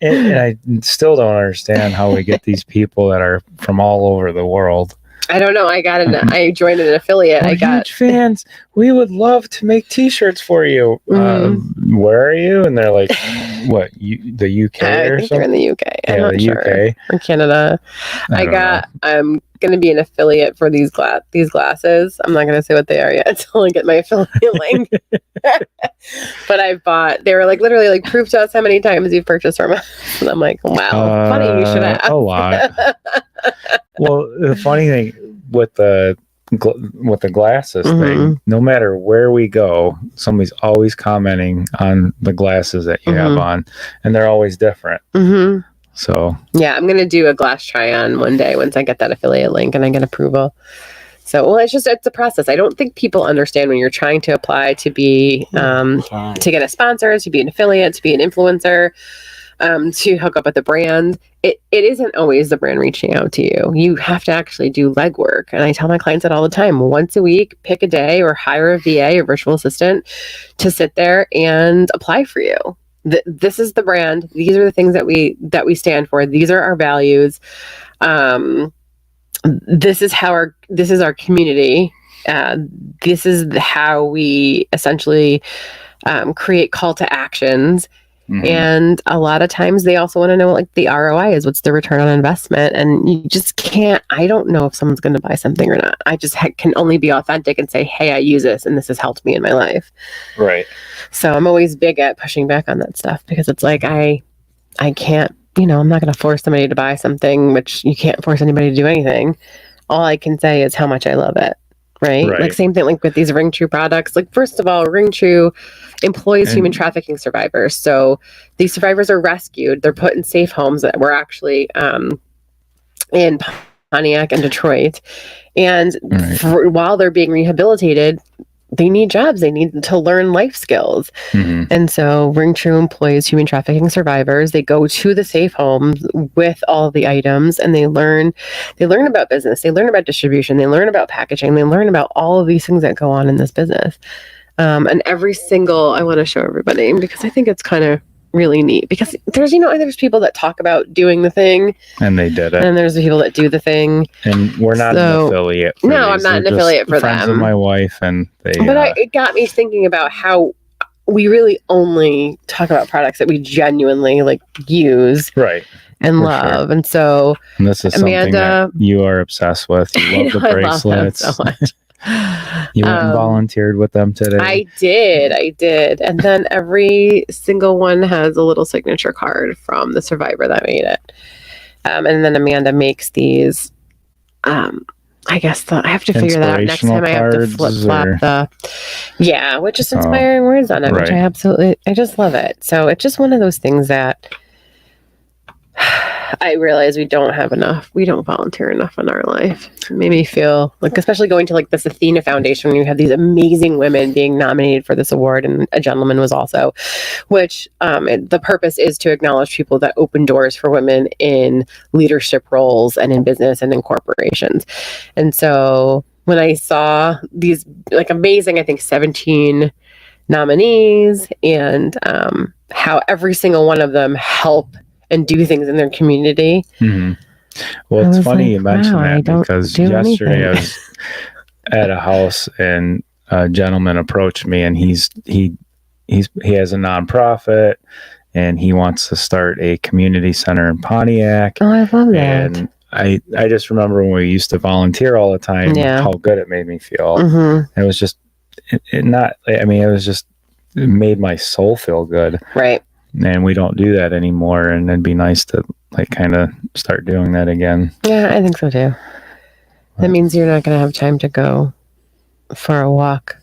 and I still don't understand how we get these people that are from all over the world. I don't know. I joined an affiliate. I got huge fans. We would love to make t-shirts for you. Where are you? And they're like, what? The UK or something? They're in the UK. I'm not sure. UK or Canada. I'm going to be an affiliate for these glasses. I'm not going to say what they are yet until I get my affiliate link. But they were like literally like, prove to us how many times you've purchased from us. And I'm like, wow, funny. You should ask. A lot. Well, the funny thing with the glasses thing, no matter where we go, somebody's always commenting on the glasses that you have on, and they're always different. So yeah, I'm gonna do a glass try on one day once I get that affiliate link and I get approval. So, well, it's a process. I don't think people understand when you're trying to apply to be to get a sponsor, to be an affiliate, to be an influencer, to hook up with a brand. It isn't always the brand reaching out to you. You have to actually do legwork. And I tell my clients that all the time. Once a week, pick a day or hire a VA or virtual assistant to sit there and apply for you. This is the brand. These are the things that we stand for. These are our values. This is our community. This is how we essentially create call to actions. Mm-hmm. And a lot of times they also want to know what like the ROI is, what's the return on investment. And you just can't, I don't know if someone's going to buy something or not. I just can only be authentic and say, hey, I use this and this has helped me in my life. Right. So I'm always big at pushing back on that stuff because it's like, I can't, I'm not going to force somebody to buy something, which you can't force anybody to do anything. All I can say is how much I love it. Right? Like same thing like with these Ring True products. Like first of all, Ring True employs human trafficking survivors. So these survivors are rescued. They're put in safe homes that were actually in Pontiac and Detroit. And while they're being rehabilitated, they need jobs. They need to learn life skills. Mm-hmm. And so Ring True employs human trafficking survivors. They go to the safe homes with all the items and they learn about business. They learn about distribution. They learn about packaging. They learn about all of these things that go on in this business. And every single, I want to show everybody because I think it's kind of really neat because there's people that talk about doing the thing and they did it, and there's the people that do the thing, and we're not an affiliate for no these. I'm not an affiliate for friends them. Of my wife, and they it got me thinking about how we really only talk about products that we genuinely like use and love. Sure. And so and this is Amanda, something that you are obsessed with. You love the bracelets. I love them so much. You went and volunteered with them today. I did. And then every single one has a little signature card from the survivor that made it. And then Amanda makes these, I guess I have to figure that out next time. I have to flip-flop with just inspiring words on it, which I just love it. So it's just one of those things that I realize we don't volunteer enough in our life. It made me feel like, especially going to like this Athena Foundation, when you have these amazing women being nominated for this award, and a gentleman was also, which the purpose is to acknowledge people that open doors for women in leadership roles and in business and in corporations. And so when I saw these like amazing, I think 17 nominees, and how every single one of them help and do things in their community. Mm-hmm. Well, it's funny you mention that because yesterday I was at a house and a gentleman approached me, and he has a nonprofit and he wants to start a community center in Pontiac. Oh, I love that. And I just remember when we used to volunteer all the time, how good it made me feel. Mm-hmm. It was just it made my soul feel good. Right. And we don't do that anymore, and it'd be nice to like kind of start doing that again. Yeah, I think so too. That means you're not going to have time to go for a walk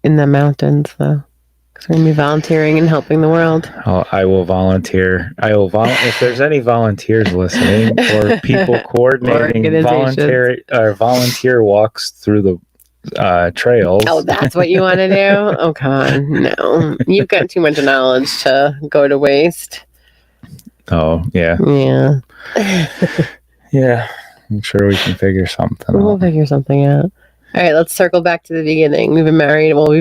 in the mountains, though, because we're going to be volunteering and helping the world. Oh, I will volunteer. If there's any volunteers listening or people coordinating volunteer walks through the trails. Oh, that's what you want to do? Oh God, no. You've got too much knowledge to go to waste. Oh, yeah. Yeah. Yeah. I'm sure we can figure something out. We'll figure something out. All right, let's circle back to the beginning. We've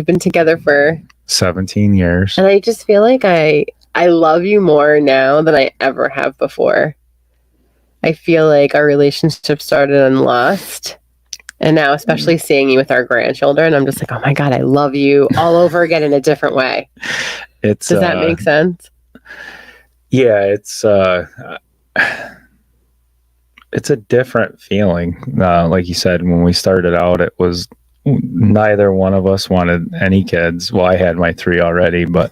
been together for 17 years. And I just feel like I love you more now than I ever have before. I feel like our relationship started in lust. And now, especially seeing you with our grandchildren, I'm just like, oh my God, I love you all over again in a different way. Does that make sense? Yeah, it's a different feeling. Like you said, when we started out, it was neither one of us wanted any kids. Well, I had my 3 already, but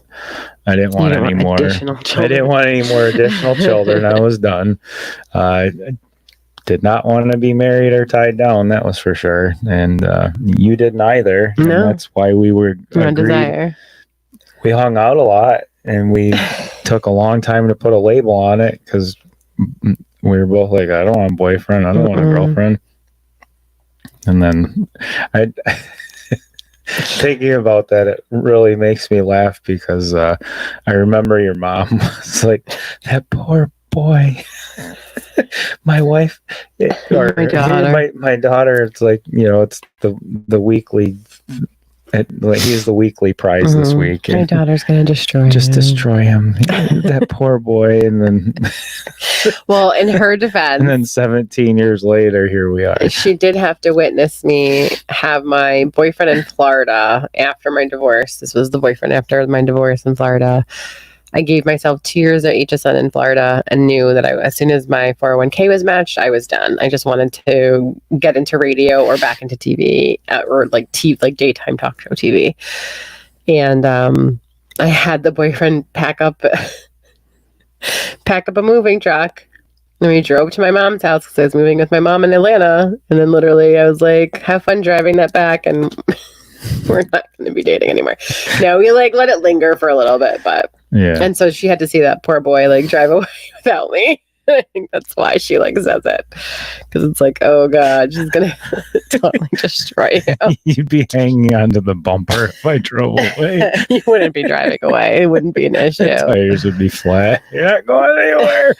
I didn't want any more. I didn't want any more additional children. I was done. Did not want to be married or tied down, that was for sure. And you didn't either. No. And that's why we were no desire. We hung out a lot, and we took a long time to put a label on it because we were both like, I don't want a boyfriend, I don't want a girlfriend. And then thinking about that, it really makes me laugh because I remember your mom was like, that poor boy. My wife or my daughter. My daughter, it's like, it's the weekly He's the weekly prize this week. My daughter's going to destroy just destroy him. That poor boy. And then, well, in her defense, and then 17 years later, here we are. She did have to witness me have my boyfriend in Florida after my divorce. This was the boyfriend after my divorce in Florida. I gave myself 2 years of HSN in Florida and knew that as soon as my 401k was matched, I was done. I just wanted to get into radio or back into TV or like daytime talk show TV. And I had the boyfriend pack up a moving truck. And we drove to my mom's house because I was moving with my mom in Atlanta. And then literally I was like, have fun driving that back. And we're not going to be dating anymore. No, we let it linger for a little bit, but yeah. And so she had to see that poor boy drive away without me. I think that's why she says it, because it's oh god, she's gonna totally destroy you. You'd be hanging onto the bumper if I drove away. You wouldn't be driving away. It wouldn't be an issue. The tires would be flat. You're not going anywhere.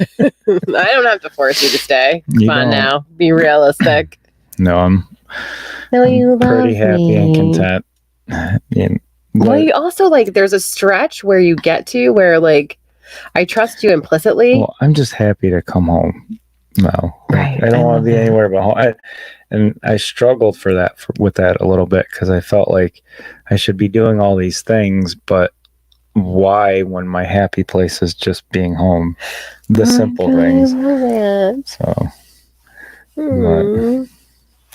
I don't have to force you to stay. Come on now, be realistic. No, I'm pretty happy and content. Well, you also there's a stretch where you get to where I trust you implicitly. Well, I'm just happy to come home. No, right. I don't want to be anywhere but home. I struggled with that a little bit because I felt like I should be doing all these things, but why when my happy place is just being home? The simple things. So,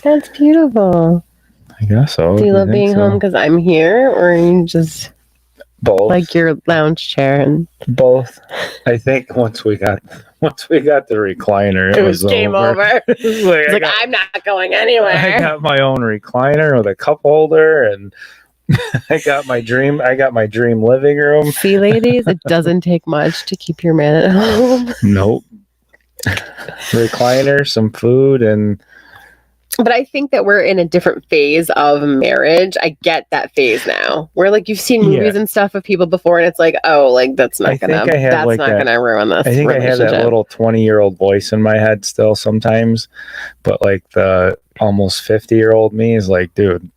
that's beautiful. I guess so. Do you love being home because I'm here, or you just both your lounge chair? And both. I think once we got the recliner, it was game over. I'm not going anywhere. I got my own recliner with a cup holder, and I got my dream living room. See, ladies, it doesn't take much to keep your man at home. Nope. Recliner, some food, and. But I think that we're in a different phase of marriage. I get that phase now. Where you've seen movies and stuff of people before, and it's that's not gonna ruin this. I think I have that little 20-year-old voice in my head still sometimes, but the almost 50-year-old me is dude,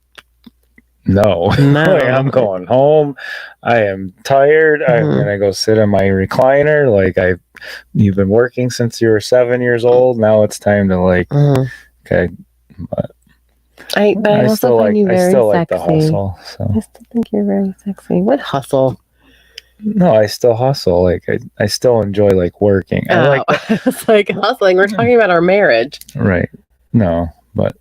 no. I'm going home. I am tired. I'm gonna go sit in my recliner. You've been working since you were 7 years old. Now it's time to okay. But I also find you very sexy. Like the hustle. So. I still think you're very sexy. What hustle? No, I still hustle. I still enjoy working. I was hustling. We're talking about our marriage, right? No, but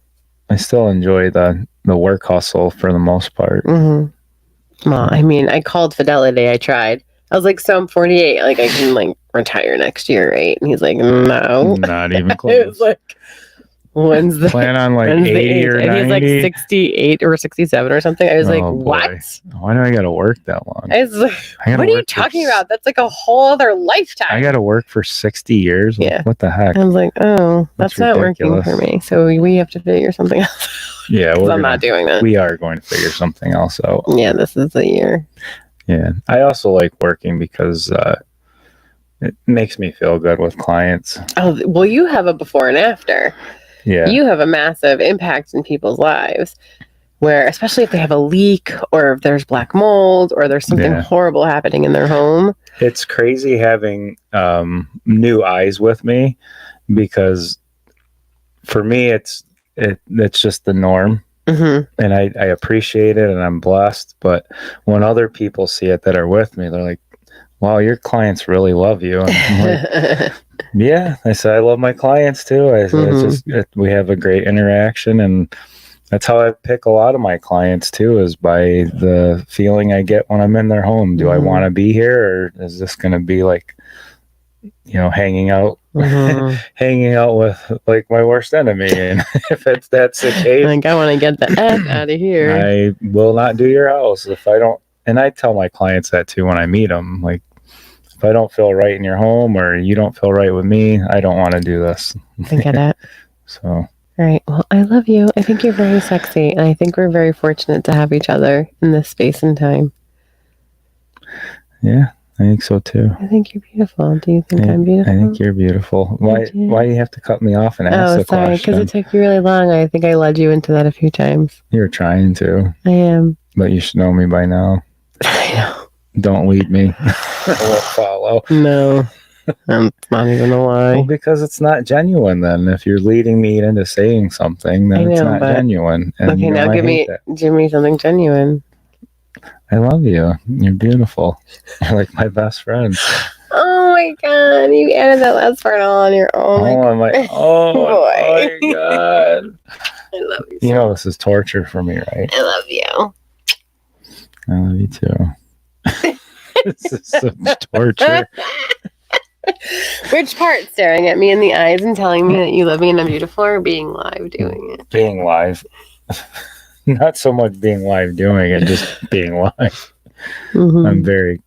I still enjoy the work hustle for the most part. Mm-hmm. Well, I mean, I called Fidelity. I tried. I was so I'm 48. I can retire next year, right? And he's no, not even close. It was when's the plan on 80 or 90? And he's 68 or 67 or something. I was what? Why do I gotta work that long? I was what are you talking about? That's a whole other lifetime. I gotta work for 60 years? Yeah. What the heck? I was oh, that's not working for me. So we have to figure something else. Yeah, I'm not doing that. We are going to figure something else out. Yeah, this is the year. Yeah. I also like working because it makes me feel good with clients. Oh, well, you have a before and after. Yeah. You have a massive impact in people's lives where, especially if they have a leak or if there's black mold or there's something horrible happening in their home. It's crazy having new eyes with me because for me, it's just the norm. Mm-hmm. And I appreciate it and I'm blessed. But when other people see it that are with me, they're like, wow, your clients really love you. And I'm yeah, I said, I love my clients too. I said, it's just, we have a great interaction. And that's how I pick a lot of my clients too, is by the feeling I get when I'm in their home. Do I want to be here, or is this going to be hanging out, hanging out with my worst enemy? And if that's the case, I want to get the F out of here. I will not do your house if I don't. And I tell my clients that too when I meet them. If I don't feel right in your home or you don't feel right with me, I don't want to do this. I get it. So. All right. Well, I love you. I think you're very sexy. And I think we're very fortunate to have each other in this space and time. Yeah. I think so too. I think you're beautiful. Do you think I'm beautiful? I think you're beautiful. Why do you have to cut me off and ask the sorry, question? because it took you really long. I think I led you into that a few times. You're trying to. I am. But you should know me by now. I know. Don't lead me. I won't follow. No. I'm not even a lie. Well, because it's not genuine then. If you're leading me into saying something, then it's not genuine. And okay, now give me something genuine. I love you. You're beautiful. You're like my best friend. Oh my god, you added that last part all on your own. Oh my god. I love you. You know this is torture for me, right? I love you. I love you too. This is such torture. Which part? Staring at me in the eyes and telling me that you love me and I'm beautiful, or being live doing it? Being live. Not so much being live doing it, just being live. Mm-hmm. I'm very...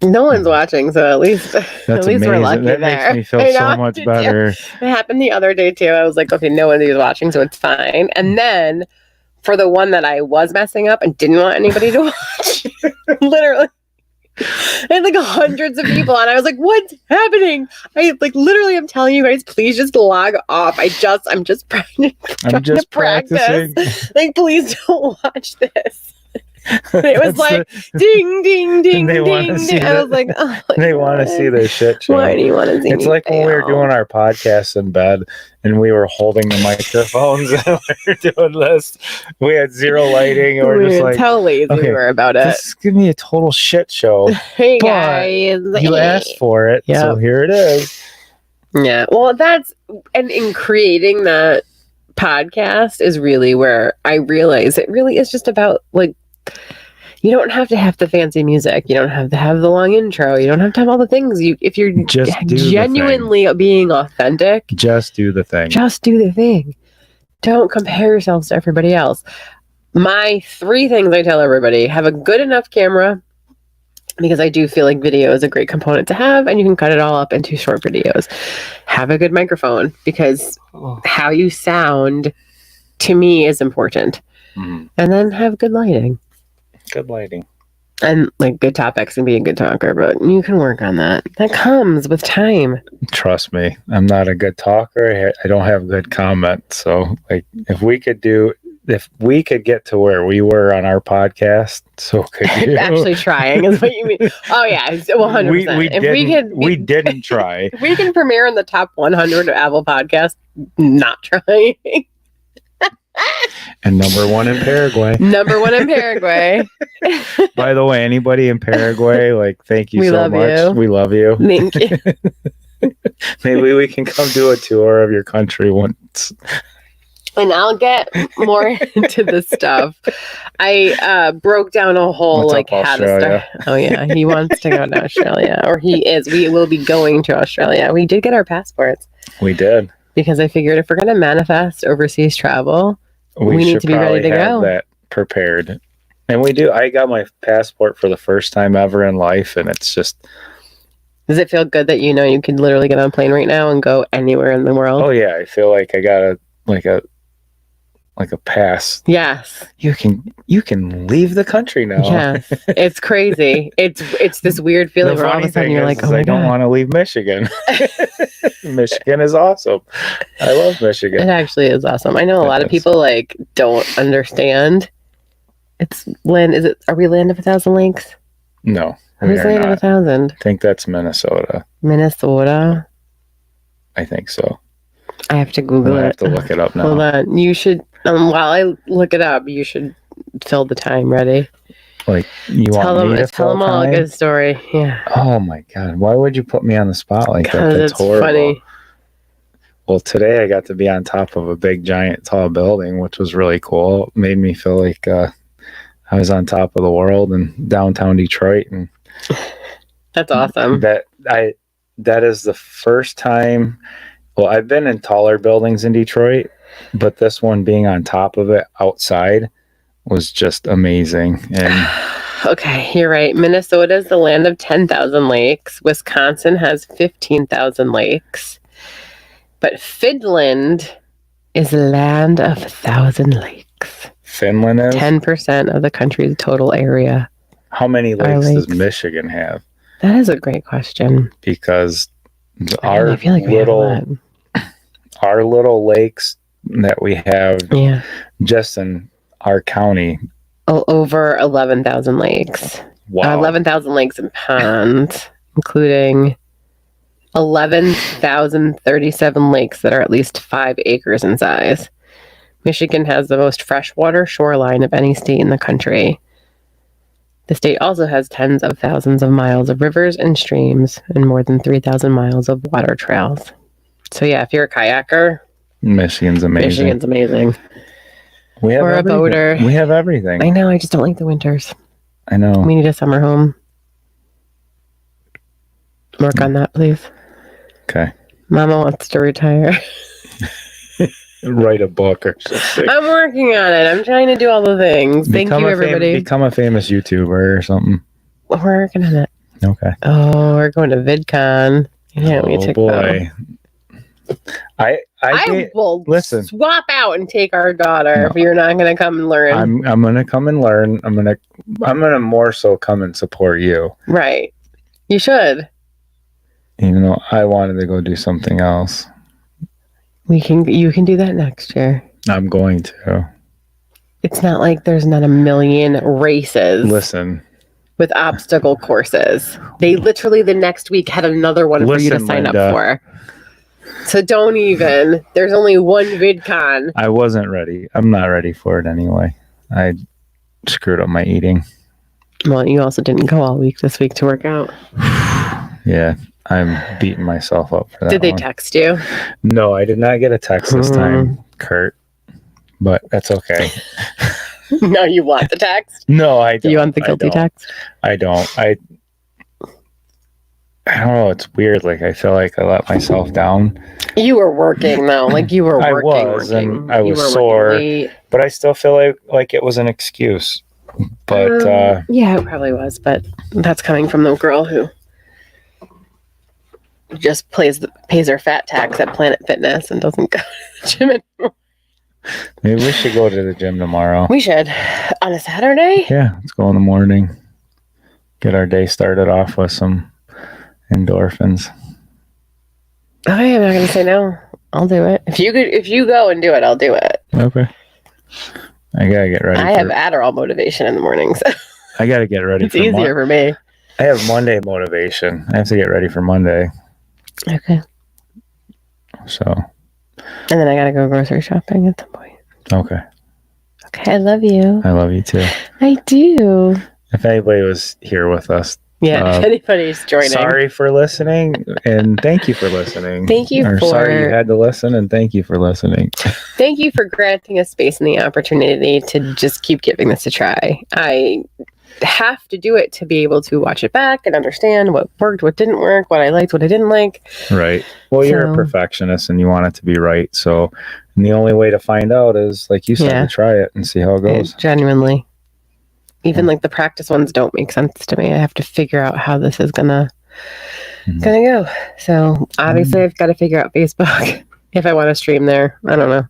No one's watching, so at least amazing. We're lucky that there. Makes me feel so much better. It happened the other day too. I was like, okay, no one's watching, so it's fine. And then for the one that I was messing up and didn't want anybody to watch, literally, I had like hundreds of people on. I was like, what's happening? I like literally am telling you guys, please just log off. I'm just practicing. Like, please don't watch this. It was like ding, ding, ding, ding, ding. I was like, oh, they want to see their shit show. Why do you want to see? It's like when we were doing our podcast in bed and we were holding the microphones and we were doing this. We had zero lighting and we're just like, how lazy we were about it. This is giving me a total shit show. Hey guys, you asked for it, so here it is. Yeah, well, and in creating that podcast is really where I realize it really is just about like. You don't have to have the fancy music. You don't have to have the long intro. You don't have to have all the things. If you're just genuinely being authentic, just do the thing. Just do the thing. Don't compare yourselves to everybody else. My 3 things I tell everybody: have a good enough camera, because I do feel like video is a great component to have, and you can cut it all up into short videos. Have a good microphone, because how you sound to me is important. Mm-hmm. And then have good lighting. Good lighting. And like good topics and be a good talker, but you can work on that. That comes with time. Trust me, I'm not a good talker. I don't have good comment. So like if we could get to where we were on our podcast, so could you. Actually trying is what you mean. Oh yeah, 100%. We didn't try. If we can premiere in the top 100 of Apple Podcasts, not trying. And number 1 in Paraguay. By the way, anybody in Paraguay, like, thank you so much. We love you. Thank you. Maybe we can come do a tour of your country once. And I'll get more into this stuff. I broke down a whole how to start. Oh yeah, he wants to go to Australia, or he is. We will be going to Australia. We did get our passports. We did, because I figured if we're going to manifest overseas travel, we need to be ready to go. That prepared, and we do. I got my passport for the first time ever in life, and it's just. Does it feel good that you can literally get on a plane right now and go anywhere in the world? Oh yeah, I feel like I got a pass. Yes. You can leave the country now. Yes. It's crazy. It's this weird feeling where all of a sudden you're like, oh my God. I don't want to leave Michigan. Michigan is awesome. I love Michigan. It actually is awesome. I know a lot of people don't understand. Are we Land of 1,000 Lakes? No. Who's Land of 1,000? I think that's Minnesota. Minnesota? I think so. I have to Google it. I have to look it up now. Hold on. You should, while I look it up, you should fill the time. Ready? Like, you want me to tell them all a good story. Yeah. Oh my God. Why would you put me on the spot like that? That's horrible. Funny. Well, today I got to be on top of a big, giant, tall building, which was really cool. It made me feel like I was on top of the world in downtown Detroit. And that's awesome. That is the first time. Well, I've been in taller buildings in Detroit, but this one being on top of it outside was just amazing. And okay, you're right. Minnesota is the land of 10,000 lakes. Wisconsin has 15,000 lakes. But Finland is the land of 1,000 lakes. Finland is? 10% of the country's total area. How many lakes does Michigan have? That is a great question. Because I feel like our little lakes that we have just in our county. Over 11,000 lakes. Wow. 11,000 lakes and ponds, including 11,037 lakes that are at least 5 acres in size. Michigan has the most freshwater shoreline of any state in the country. The state also has tens of thousands of miles of rivers and streams and more than 3,000 miles of water trails. So yeah, if you're a kayaker, Michigan's amazing. We have or everything. A boater. We have everything. I know, I just don't like the winters. I know. We need a summer home. Work on that, please. Okay. Mama wants to retire. Write a book or something. I'm working on it. I'm trying to do all the things. Thank you, everybody. Become a famous YouTuber or something. We're working on it. Okay. Oh, we're going to VidCon. Yeah, we took boy. I will swap out and take our daughter if you're not going to come and learn. I'm going to come and learn. I'm going to more so come and support you. Right. You should. Even though I wanted to go do something else. You can do that next year. I'm going to. It's not like there's not a million races. Listen. With obstacle courses. They literally the next week had another one for you to sign up for. So don't even. There's only one VidCon. I wasn't ready. I'm not ready for it anyway. I screwed up my eating. Well, you also didn't go all week this week to work out. Yeah, I'm beating myself up for that. Did they text you? No, I did not get a text this time, Kurt. But that's okay. No, you want the text? No, I don't. Do you want the guilty text? I don't. I don't know. It's weird. Like, I feel like I let myself down. You were working, though. Like, you were working. And I was sore. But I still feel like it was an excuse. But, yeah, it probably was. But that's coming from the girl who just pays her fat tax at Planet Fitness and doesn't go to the gym anymore. Maybe we should go to the gym tomorrow. We should. On a Saturday? Yeah, let's go in the morning. Get our day started off with some endorphins. Okay, I'm not going to say no. I'll do it. If you go and do it, I'll do it. Okay. I got to get ready. I have Adderall motivation in the morning, so I got to get ready. It's easier for me. I have Monday motivation. I have to get ready for Monday. Okay. So. And then I gotta go grocery shopping at some point. Okay. Okay, I love you. I love you too. I do. If anybody was here with us. Yeah, if anybody's joining. Sorry for listening, and thank you for listening. Thank you for... Sorry you had to listen, and thank you for listening. Thank you for granting us space and the opportunity to just keep giving this a try. I have to do it to be able to watch it back and understand what worked, what didn't work, what I liked, what I didn't like. Right. Well, you're a perfectionist and you want it to be right. So, and the only way to find out is, like you said, to try it and see how it goes. Genuinely. Even like the practice ones don't make sense to me. I have to figure out how this is gonna go. So obviously I've got to figure out Facebook if I want to stream there. I don't know.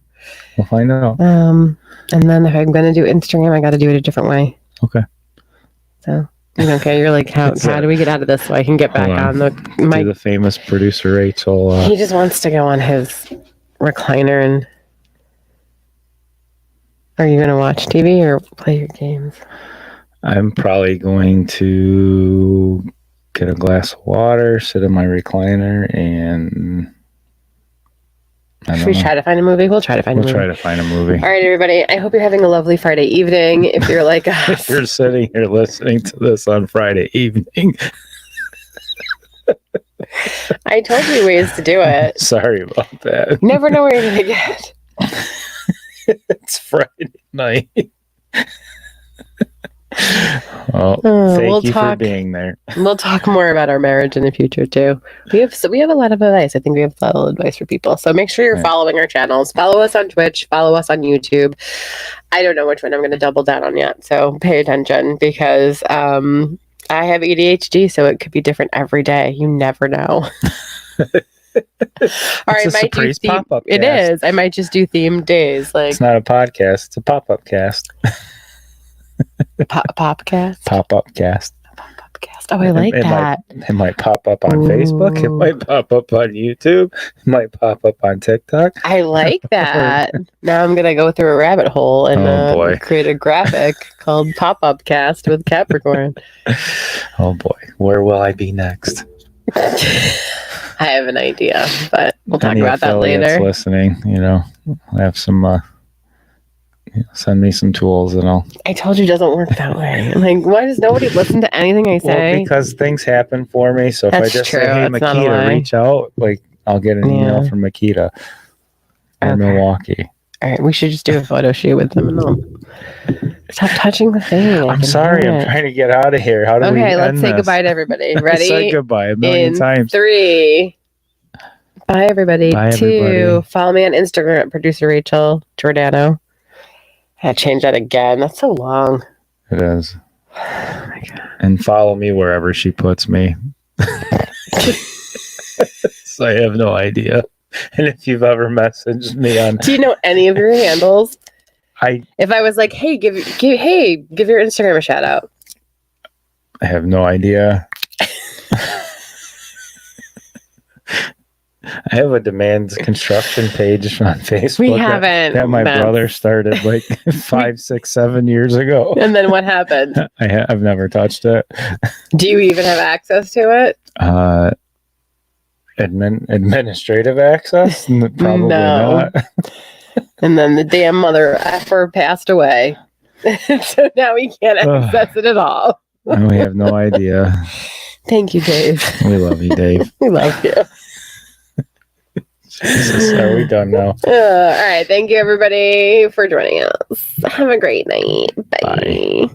We'll find out. And then if I'm gonna do Instagram, I got to do it a different way. Okay. So you don't care. You're like, how do we get out of this so I can get back on the mic? The famous producer Rachel. He just wants to go on his recliner and. Are you going to watch TV or play your games? I'm probably going to get a glass of water, sit in my recliner, and should we try to find a movie? We'll try to find a movie. We'll try to find a movie. All right, everybody. I hope you're having a lovely Friday evening. If you're like us. If you're sitting here listening to this on Friday evening. I told you ways to do it. Sorry about that. You never know where you're going to get. It's Friday night. Well, thank you for being there. We'll talk more about our marriage in the future too. We have a lot of advice. I think we have a lot of advice for people. So make sure you're following our channels. Follow us on Twitch. Follow us on YouTube. I don't know which one I'm going to double down on yet. So pay attention because I have ADHD, so it could be different every day. You never know. Or I might do pop-up cast. It is. I might just do themed days. Like it's not a podcast. It's a pop-up cast. Popcast? Pop-up cast. Pop-Upcast. Oh, I like that. It might pop up on Facebook. It might pop up on YouTube. It might pop up on TikTok. I like that. Now I'm going to go through a rabbit hole and create a graphic called Pop-Upcast with Capricorn. Oh, boy. Where will I be next? I have an idea, but we'll talk about that later. Listening, I have some... send me some tools and I'll... I told you it doesn't work that way. I'm like, why does nobody listen to anything I say? Well, because things happen for me. So That's if I just true. say, hey, Makita, reach out, like I'll get an email from Makita or Milwaukee. All right, we should just do a photo shoot with them and all. Stop touching the thing. I'm sorry. I'm trying to get out of here. How do we end let's say this? goodbye to everybody. Ready? Say goodbye a million times. 3. Bye, everybody. Bye, 2. everybody. Follow me on Instagram at producer Rachel Giordano. I had to change that again. That's so long. It is. Oh my God. And follow me wherever she puts me. So I have no idea. And if you've ever messaged me on... Do you know any of your handles? If I was like, hey, give your Instagram a shout out. I have no idea. I have a Demands Construction page on Facebook. We haven't. That my brother started like 5, 6, 7 years ago. And then what happened? I've never touched it. Do you even have access to it? Administrative access? Probably not. And then the damn mother effer passed away. So now we can't access it at all. And we have no idea. Thank you, Dave. We love you, Dave. We love you. Jesus, are we done now? All right. Thank you, everybody, for joining us. Have a great night. Bye.